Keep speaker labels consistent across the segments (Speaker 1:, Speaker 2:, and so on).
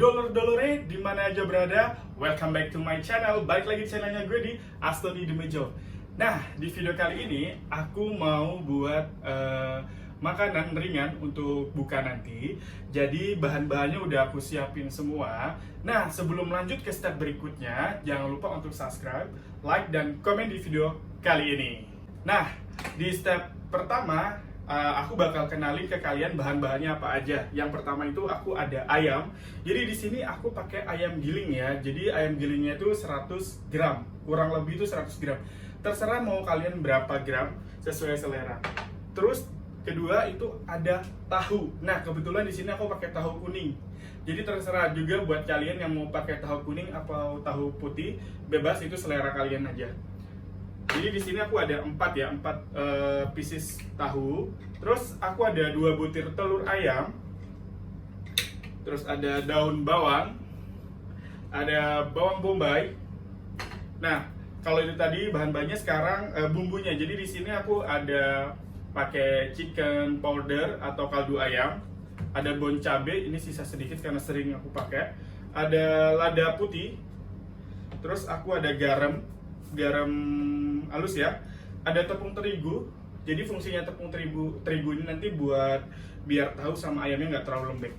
Speaker 1: Dulur-dulure dimana aja berada, welcome back to my channel. Balik lagi di channelnya gue di Astoni Demejo. Nah, di video kali ini aku mau buat makanan ringan untuk buka nanti. Jadi bahan-bahannya udah aku siapin semua. Nah, sebelum lanjut ke step berikutnya, jangan lupa untuk subscribe, like, dan komen di video kali ini. Nah, di step pertama aku bakal kenalin ke kalian bahan-bahannya apa aja. Yang pertama itu aku ada ayam. Jadi di sini aku pakai ayam giling ya. Jadi ayam gilingnya itu 100 gram, kurang lebih itu 100 gram. Terserah mau kalian berapa gram sesuai selera. Terus kedua itu ada tahu. Nah kebetulan di sini aku pakai tahu kuning. Jadi terserah juga buat kalian yang mau pakai tahu kuning atau tahu putih, bebas itu selera kalian aja. Jadi di sini aku ada 4 pieces tahu. Terus aku ada 2 butir telur ayam. Terus ada daun bawang. Ada bawang bombay. Nah, kalau itu tadi bahan-bahannya, sekarang bumbunya. Jadi di sini aku ada pakai chicken powder atau kaldu ayam. Ada bon cabe, ini sisa sedikit karena sering aku pakai. Ada lada putih. Terus aku ada garam halus ya. Ada tepung terigu. Jadi fungsinya tepung terigu ini nanti buat biar tahu sama ayamnya nggak terlalu lembek.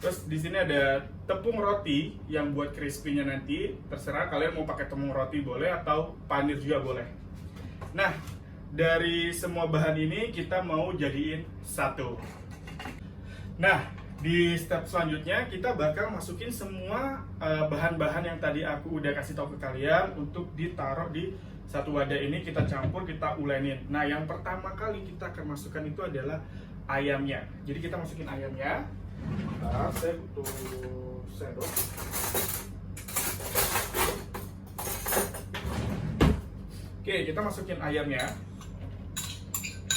Speaker 1: Terus di sini ada tepung roti yang buat crispy-nya nanti. Terserah kalian mau pakai tepung roti boleh atau panir juga boleh. Nah, dari semua bahan ini kita mau jadiin satu. Nah, di step selanjutnya kita bakal masukin semua bahan-bahan yang tadi aku udah kasih tahu ke kalian untuk ditaruh di satu wadah ini, kita campur, kita ulenin. Nah, yang pertama kali kita akan masukkan itu adalah ayamnya. Jadi kita masukin ayamnya. Nah, saya butuh sendok. Oke, kita masukin ayamnya.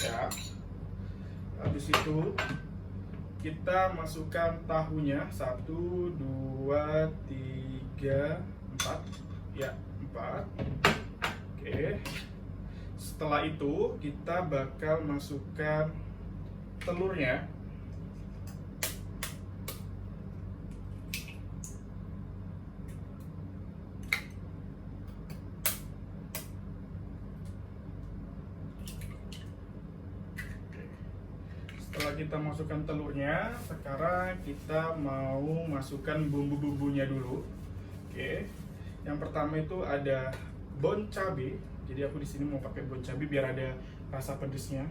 Speaker 1: Ya. Habis itu kita masukkan tahunya 1, 2, 3, 4. Ya, 4. Oke. Setelah itu kita bakal masukkan telurnya. Setelah kita masukkan telurnya, sekarang kita mau masukkan bumbu-bumbunya dulu. Oke. Yang pertama itu ada bon cabe. Jadi aku di sini mau pakai bon cabe biar ada rasa pedesnya.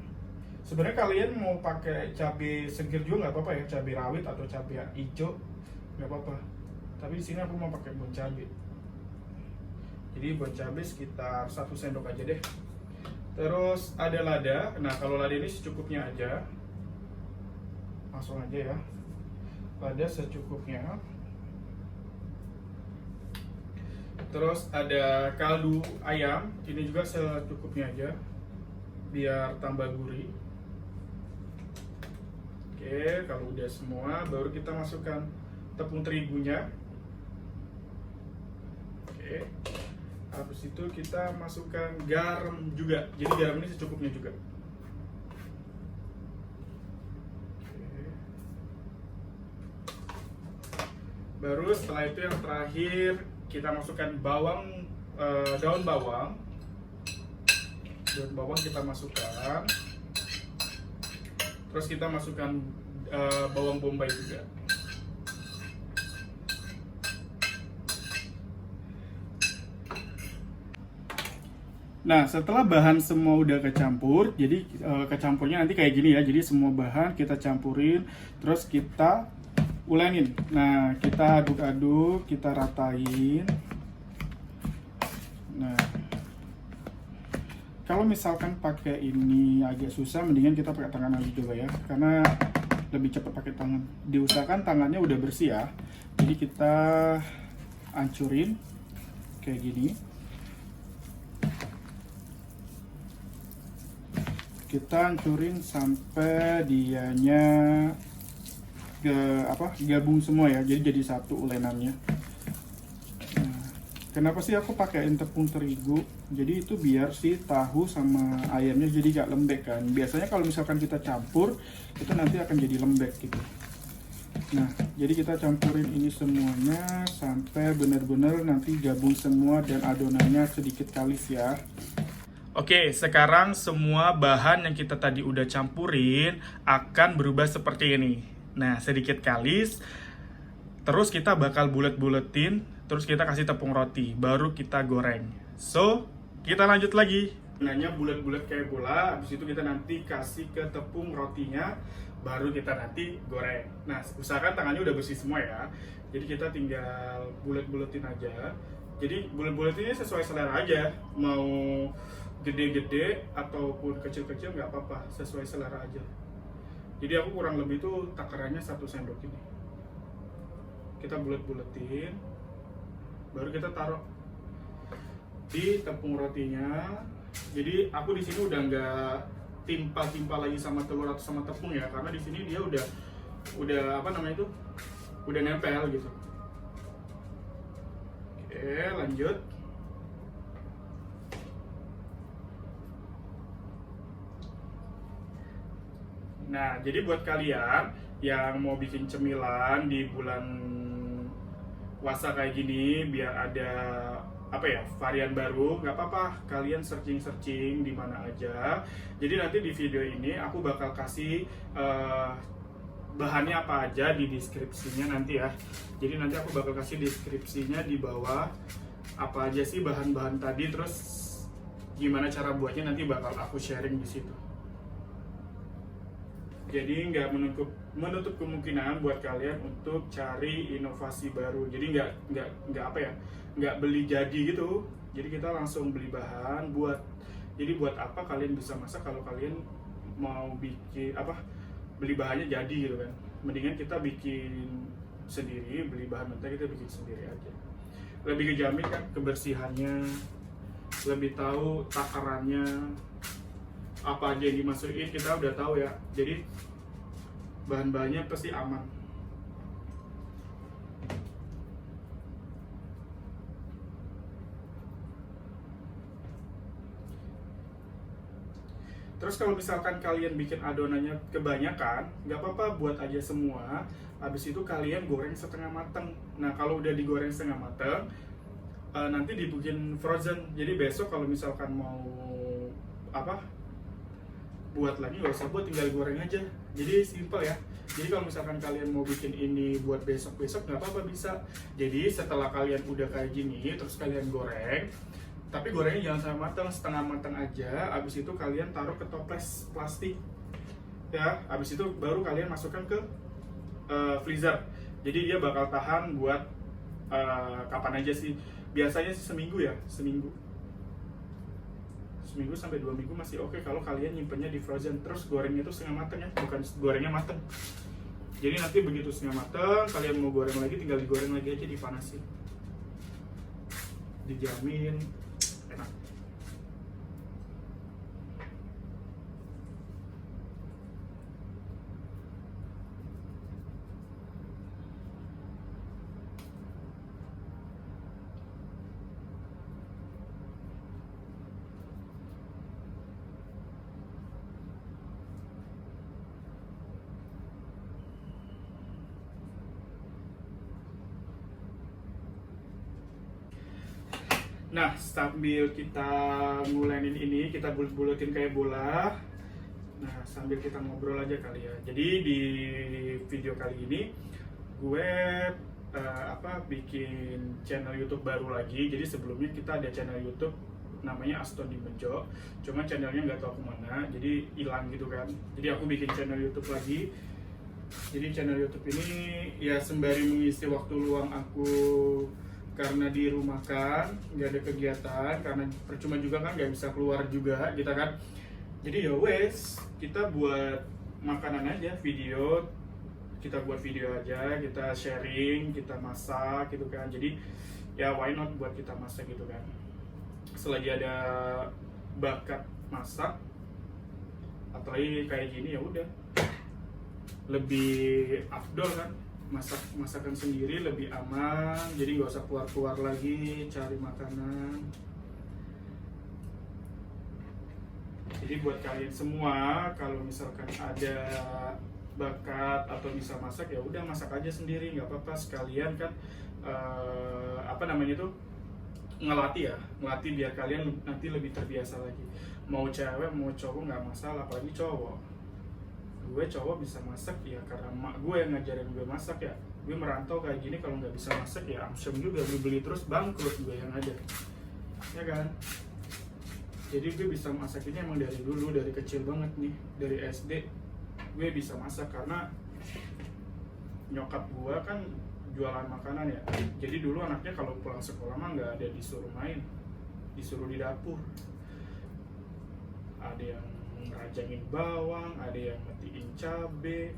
Speaker 1: Sebenarnya kalian mau pakai cabe seger juga nggak apa-apa ya, cabe rawit atau cabe hijau nggak apa-apa. Tapi di sini aku mau pakai bon cabe. Jadi bon cabe sekitar 1 sendok aja deh. Terus ada lada. Nah kalau lada ini secukupnya aja. Langsung aja ya. Lada secukupnya. Terus ada kaldu ayam, ini juga secukupnya aja biar tambah gurih. Oke, kalau udah semua baru kita masukkan tepung terigunya. Oke. Habis itu kita masukkan garam juga. Jadi garam ini secukupnya juga. Oke. Baru setelah itu yang terakhir kita masukkan daun bawang kita masukkan. Terus kita masukkan bawang bombay juga. Nah, setelah bahan semua udah kecampur, jadi kecampurnya nanti kayak gini ya. Jadi semua bahan kita campurin, terus kita ulenin. Nah, kita aduk-aduk, kita ratain. Nah, kalau misalkan pakai ini agak susah, mendingan kita pakai tangan aja coba ya, karena lebih cepat pakai tangan. Diusahakan tangannya udah bersih ya. Jadi kita hancurin kayak gini. Kita hancurin sampai dianya gabung semua ya. Jadi satu ulenannya. Kenapa sih aku pakaiin tepung terigu? Jadi itu biar si tahu sama ayamnya jadi gak lembek kan. Biasanya kalau misalkan kita campur, itu nanti akan jadi lembek gitu. Nah, jadi kita campurin ini semuanya sampai benar-benar nanti gabung semua dan adonannya sedikit kalis ya. Oke, sekarang semua bahan yang kita tadi udah campurin akan berubah seperti ini. Nah, sedikit kalis. Terus kita bakal bulet-buletin. Terus kita kasih tepung roti, baru kita goreng. So, kita lanjut lagi. Nanya bulat-bulat kayak bola, habis itu kita nanti kasih ke tepung rotinya, baru kita nanti goreng. Nah, usahakan tangannya udah bersih semua ya. Jadi kita tinggal bulet-buletin aja. Jadi bulet-buletinnya sesuai selera aja. Mau gede-gede ataupun kecil-kecil nggak apa-apa, sesuai selera aja. Jadi aku kurang lebih tuh takarannya 1 sendok ini. Kita bulet-buletin. Baru kita taruh di tepung rotinya. Jadi aku di sini udah nggak timpa-timpa lagi sama telur atau sama tepung ya, karena di sini dia udah apa namanya itu, udah nempel gitu. Oke, lanjut. Nah, jadi buat kalian yang mau bikin cemilan di bulan puasa kayak gini, biar ada apa ya, varian baru, nggak apa-apa kalian searching di mana aja. Jadi nanti di video ini aku bakal kasih bahannya apa aja di deskripsinya nanti ya. Jadi nanti aku bakal kasih deskripsinya di bawah, apa aja sih bahan-bahan tadi, terus gimana cara buatnya nanti bakal aku sharing di situ. Jadi nggak menutup kemungkinan buat kalian untuk cari inovasi baru. Jadi nggak apa ya, nggak beli jadi gitu. Jadi kita langsung beli bahan buat. Jadi buat apa kalian bisa masak kalau kalian mau bikin apa, beli bahannya jadi gitu kan. Mendingan kita bikin sendiri, beli bahan mentah kita bikin sendiri aja. Lebih kejamin kan kebersihannya, lebih tahu takarannya, apa aja yang dimasukin kita udah tahu ya. Jadi bahan-bahannya pasti aman. Terus kalau misalkan kalian bikin adonannya kebanyakan, nggak apa-apa, buat aja semua. Habis itu kalian goreng setengah mateng. Nah, kalau udah digoreng setengah mateng, nanti dibikin frozen. Jadi besok kalau misalkan mau apa, buat lagi nggak usah buat, tinggal goreng aja. Jadi simple ya. Jadi kalau misalkan kalian mau bikin ini buat besok-besok nggak apa-apa, bisa. Jadi setelah kalian udah kayak gini, terus kalian goreng, tapi gorengnya jangan sampai matang, setengah matang aja. Abis itu kalian taruh ke toples plastik ya. Abis itu baru kalian masukkan ke freezer. Jadi dia bakal tahan buat kapan aja sih. Biasanya sih seminggu ya, seminggu sampai 2 minggu masih oke kalau kalian nyimpennya di frozen. Terus gorengnya itu setengah matang ya, bukan gorengnya mateng. Jadi nanti begitu setengah matang, kalian mau goreng lagi tinggal digoreng lagi aja, dipanasin. Dijamin enak. Nah, sambil kita ngulenin ini, kita bulet-buletin kayak bola. Nah, sambil kita ngobrol aja kali ya. Jadi di video kali ini gue bikin channel YouTube baru lagi. Jadi sebelumnya kita ada channel YouTube namanya Aston di Bejo. Cuma channelnya nggak tahu kemana, jadi hilang gitu kan. Jadi aku bikin channel YouTube lagi. Jadi channel YouTube ini ya sembari mengisi waktu luang aku karena di rumah kan nggak ada kegiatan, karena percuma juga kan nggak bisa keluar juga kita kan. Jadi ya wes, kita buat makanan aja, kita buat video aja, kita sharing, kita masak gitu kan. Jadi ya why not buat kita masak gitu kan. Selagi ada bakat masak, apalagi kayak gini, ya udah lebih afdol kan, masakan sendiri lebih aman. Jadi nggak usah keluar lagi cari makanan. Jadi buat kalian semua, kalau misalkan ada bakat atau bisa masak, ya udah masak aja sendiri, nggak apa-apa. Sekalian kan ngelatih biar kalian nanti lebih terbiasa lagi. Mau cewek mau cowok nggak masalah, apalagi cowok. Gue cowok bisa masak ya karena mak gue yang ngajarin gue masak ya. Gue merantau kayak gini, kalau nggak bisa masak ya amsyem juga, beli terus bangkrut gue yang ada, ya kan. Jadi gue bisa masak ini emang dari dulu, dari kecil banget nih, dari SD gue bisa masak karena nyokap gue kan jualan makanan ya. Jadi dulu anaknya kalau pulang sekolah mah nggak ada disuruh main, disuruh di dapur. Ada yang ngerajangin bawang, ada yang matiin cabe,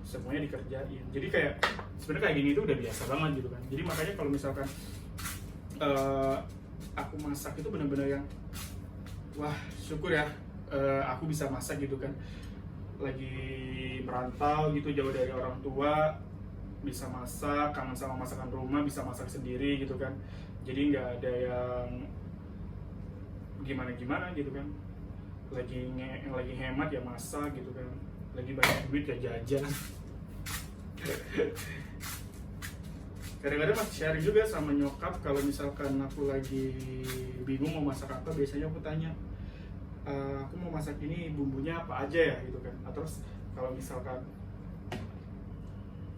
Speaker 1: semuanya dikerjain. Jadi kayak sebenarnya kayak gini itu udah biasa banget gitu kan. Jadi makanya kalau misalkan aku masak itu benar-benar yang wah syukur ya, aku bisa masak gitu kan. Lagi merantau gitu jauh dari orang tua, bisa masak, kangen sama masakan rumah, bisa masak sendiri gitu kan. Jadi nggak ada yang gimana-gimana gitu kan. Lagi hemat ya masak gitu kan, lagi banyak duit ya jajan. Kadang-kadang masih sharing juga sama nyokap, kalau misalkan aku lagi bingung mau masak apa, biasanya aku tanya, aku mau masak ini bumbunya apa aja ya gitu kan. Terus kalau misalkan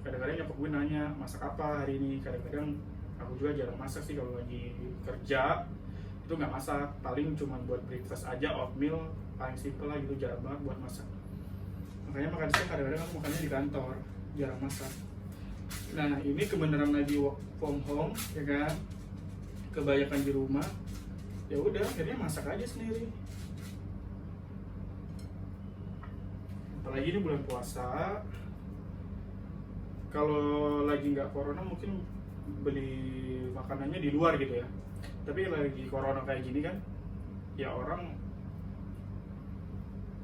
Speaker 1: kadang-kadang nyokap gue nanya masak apa hari ini, kadang-kadang aku juga jarang masak sih kalau lagi kerja. Itu nggak masak, paling cuma buat breakfast aja, oatmeal, paling simple lah gitu, jarang banget buat masak. Makanya makan siang kadang-kadang aku makannya di kantor, jarang masak. Nah ini kebenaran lagi work from home ya kan, kebanyakan di rumah, ya udah akhirnya masak aja sendiri. Apalagi ini bulan puasa, kalau lagi nggak corona mungkin beli makanannya di luar gitu ya. Tapi lagi corona kayak gini kan, ya orang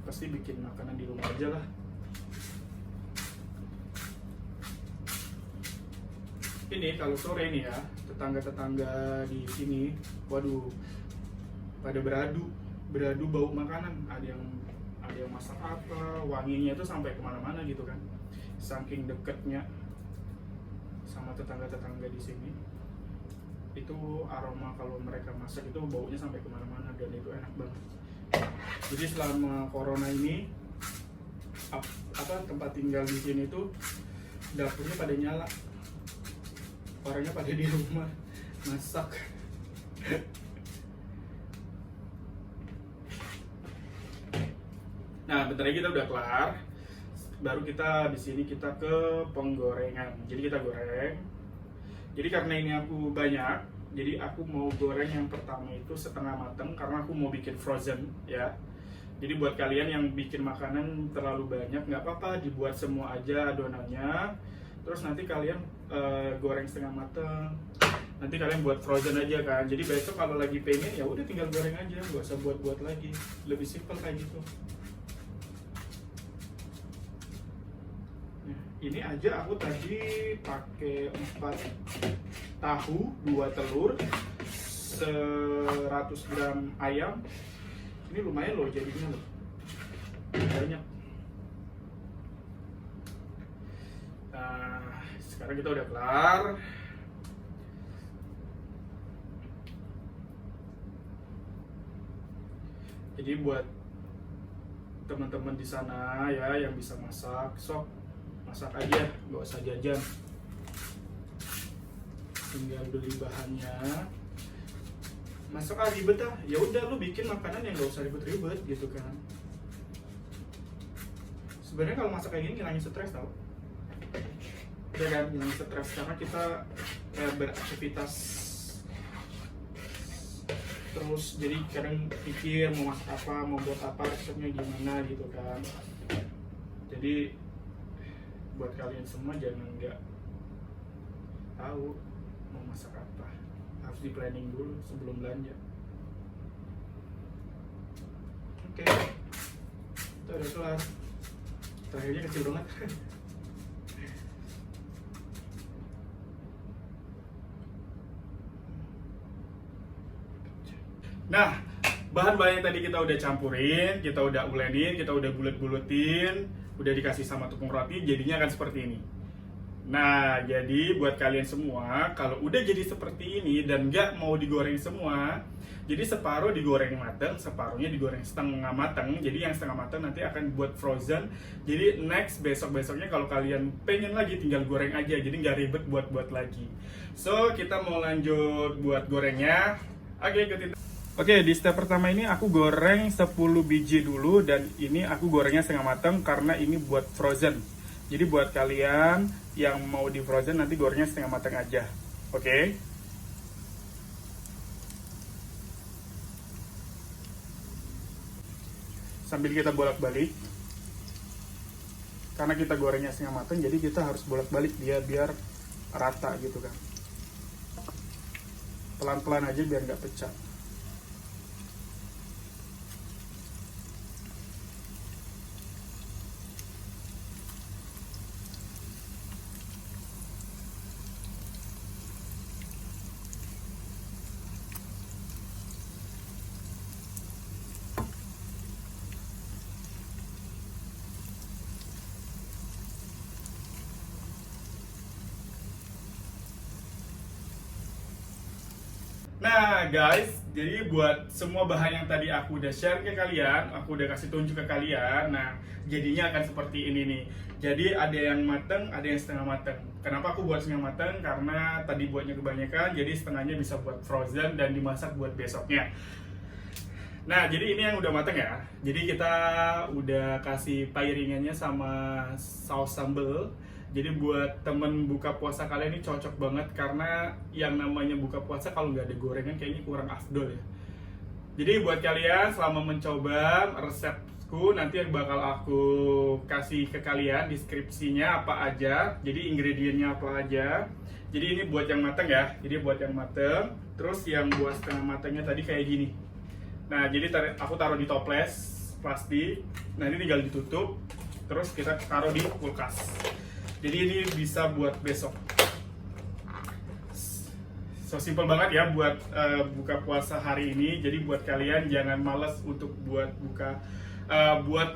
Speaker 1: pasti bikin makanan di rumah aja lah. Ini kalau sore nih ya, tetangga-tetangga di sini, waduh, pada beradu bau makanan. Ada yang masak apa, wanginya itu sampai kemana-mana gitu kan. Saking deketnya sama tetangga-tetangga di sini, itu aroma kalau mereka masak itu baunya sampai kemana-mana dan itu enak banget. Jadi selama corona ini tempat tinggal di sini tuh dapurnya pada nyala, orangnya pada di rumah masak. Nah bentar lagi kita udah kelar, baru kita di sini kita ke penggorengan. Jadi kita goreng. Jadi karena ini aku banyak, jadi aku mau goreng yang pertama itu setengah matang karena aku mau bikin frozen ya. Jadi buat kalian yang bikin makanan terlalu banyak, nggak apa-apa, dibuat semua aja adonannya. Terus nanti kalian goreng setengah matang. Nanti kalian buat frozen aja kan. Jadi besok kalau lagi pengen ya udah tinggal goreng aja, nggak usah buat-buat lagi. Lebih simpel kayak gitu. Ini aja aku tadi pakai 4 tahu, 2 telur, 100 gram ayam. Ini lumayan loh jadinya loh, banyak. Nah sekarang kita udah kelar. Jadi buat teman-teman di sana ya yang bisa masak, sok masak aja, nggak usah jajan. Tinggal beli bahannya. Masak ribet ah, ya udah lu bikin makanan yang nggak usah ribet-ribet gitu kan. Sebenarnya kalau masak kayak gini ngilangin stres tau. Ya kan, ngilangin stres karena kita beraktivitas terus, jadi kadang pikir mau masak apa, mau buat apa, resepnya gimana gitu kan. Jadi buat kalian semua jangan nggak tahu mau masak apa, harus di planning dulu sebelum belanja. Oke, itu udah kelar. Terakhirnya kecil banget. Nah, bahan-bahan yang tadi kita udah campurin, kita udah ulenin, kita udah bulet-buletin, udah dikasih sama tepung roti, jadinya akan seperti ini. Nah, jadi buat kalian semua, kalau udah jadi seperti ini dan nggak mau digoreng semua, jadi separuh digoreng mateng, separuhnya digoreng setengah mateng. Jadi yang setengah mateng nanti akan buat frozen. Jadi next besok-besoknya kalau kalian pengen lagi tinggal goreng aja, jadi nggak ribet buat lagi. So, kita mau lanjut buat gorengnya. Oke, ikutin. Oke, di step pertama ini aku goreng 10 biji dulu, dan ini aku gorengnya setengah matang karena ini buat frozen. Jadi buat kalian yang mau di frozen nanti gorengnya setengah matang aja. Oke. Sambil kita bolak-balik. Karena kita gorengnya setengah matang, jadi kita harus bolak-balik dia biar rata gitu kan. Pelan-pelan aja biar nggak pecah. Nah guys, jadi buat semua bahan yang tadi aku udah share ke kalian, aku udah kasih tunjuk ke kalian. Nah, jadinya akan seperti ini nih. Jadi ada yang mateng, ada yang setengah mateng. Kenapa aku buat setengah mateng? Karena tadi buatnya kebanyakan, jadi setengahnya bisa buat frozen dan dimasak buat besoknya. Nah, jadi ini yang udah mateng ya. Jadi kita udah kasih pairingannya sama saus sambal. Jadi buat temen buka puasa kalian ini cocok banget, karena yang namanya buka puasa kalau nggak ada gorengan kayaknya kurang afdol ya. Jadi buat kalian selama mencoba resepku, nanti bakal aku kasih ke kalian deskripsinya apa aja. Jadi ingredientnya apa aja. Jadi ini buat yang mateng ya. Jadi buat yang mateng. Terus yang buat setengah matengnya tadi kayak gini. Nah, jadi aku taruh di toples plastik. Nah, ini tinggal ditutup. Terus kita taruh di kulkas. Jadi ini bisa buat besok. So simple banget ya buat buka puasa hari ini. Jadi buat kalian jangan males untuk buat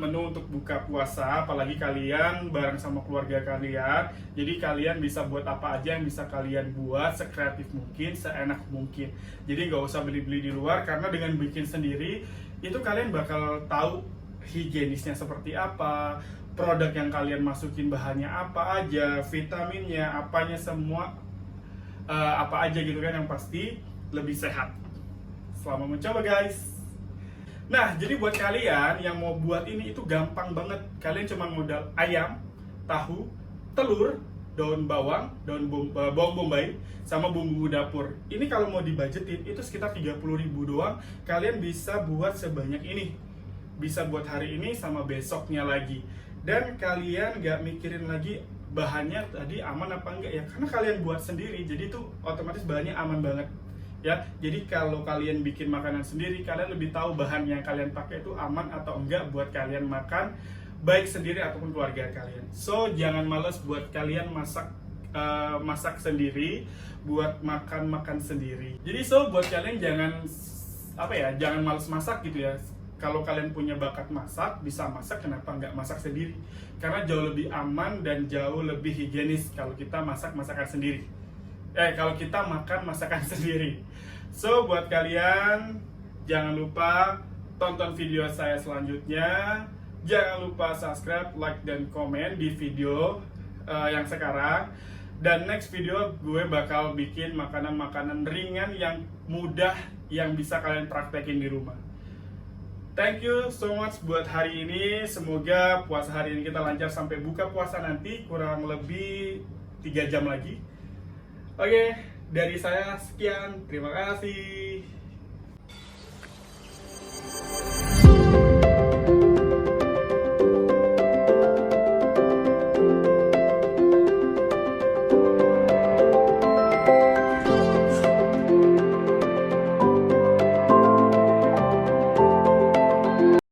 Speaker 1: menu untuk buka puasa, apalagi kalian bareng sama keluarga kalian. Jadi kalian bisa buat apa aja yang bisa kalian buat, sekreatif mungkin, seenak mungkin. Jadi nggak usah beli-beli di luar, karena dengan bikin sendiri itu kalian bakal tahu higienisnya seperti apa, produk yang kalian masukin bahannya apa aja, vitaminnya, apanya semua apa aja gitu kan, yang pasti lebih sehat. Selamat mencoba guys. Nah, jadi buat kalian yang mau buat ini itu gampang banget. Kalian cuma modal ayam, tahu, telur, daun bawang, bawang bombay, sama bumbu dapur. Ini kalau mau dibajetin itu sekitar 30.000 doang. Kalian bisa buat sebanyak ini. Bisa buat hari ini sama besoknya lagi. Dan kalian gak mikirin lagi bahannya tadi aman apa enggak ya, karena kalian buat sendiri, jadi itu otomatis bahannya aman banget ya. Jadi kalau kalian bikin makanan sendiri, kalian lebih tahu bahan yang kalian pakai itu aman atau enggak buat kalian makan, baik sendiri ataupun keluarga kalian. So jangan males buat kalian masak sendiri, buat makan sendiri. Jadi so buat kalian jangan males masak gitu ya. Kalau kalian punya bakat masak, bisa masak, kenapa nggak masak sendiri? Karena jauh lebih aman dan jauh lebih higienis kalau kita masak masakan sendiri. Kalau kita makan masakan sendiri. So, buat kalian, jangan lupa tonton video saya selanjutnya. Jangan lupa subscribe, like, dan komen di video yang sekarang. Dan next video gue bakal bikin makanan-makanan ringan yang mudah, yang bisa kalian praktekin di rumah. Thank you so much buat hari ini. Semoga puasa hari ini kita lancar sampai buka puasa nanti, kurang lebih 3 jam lagi. Oke, dari saya sekian. Terima kasih.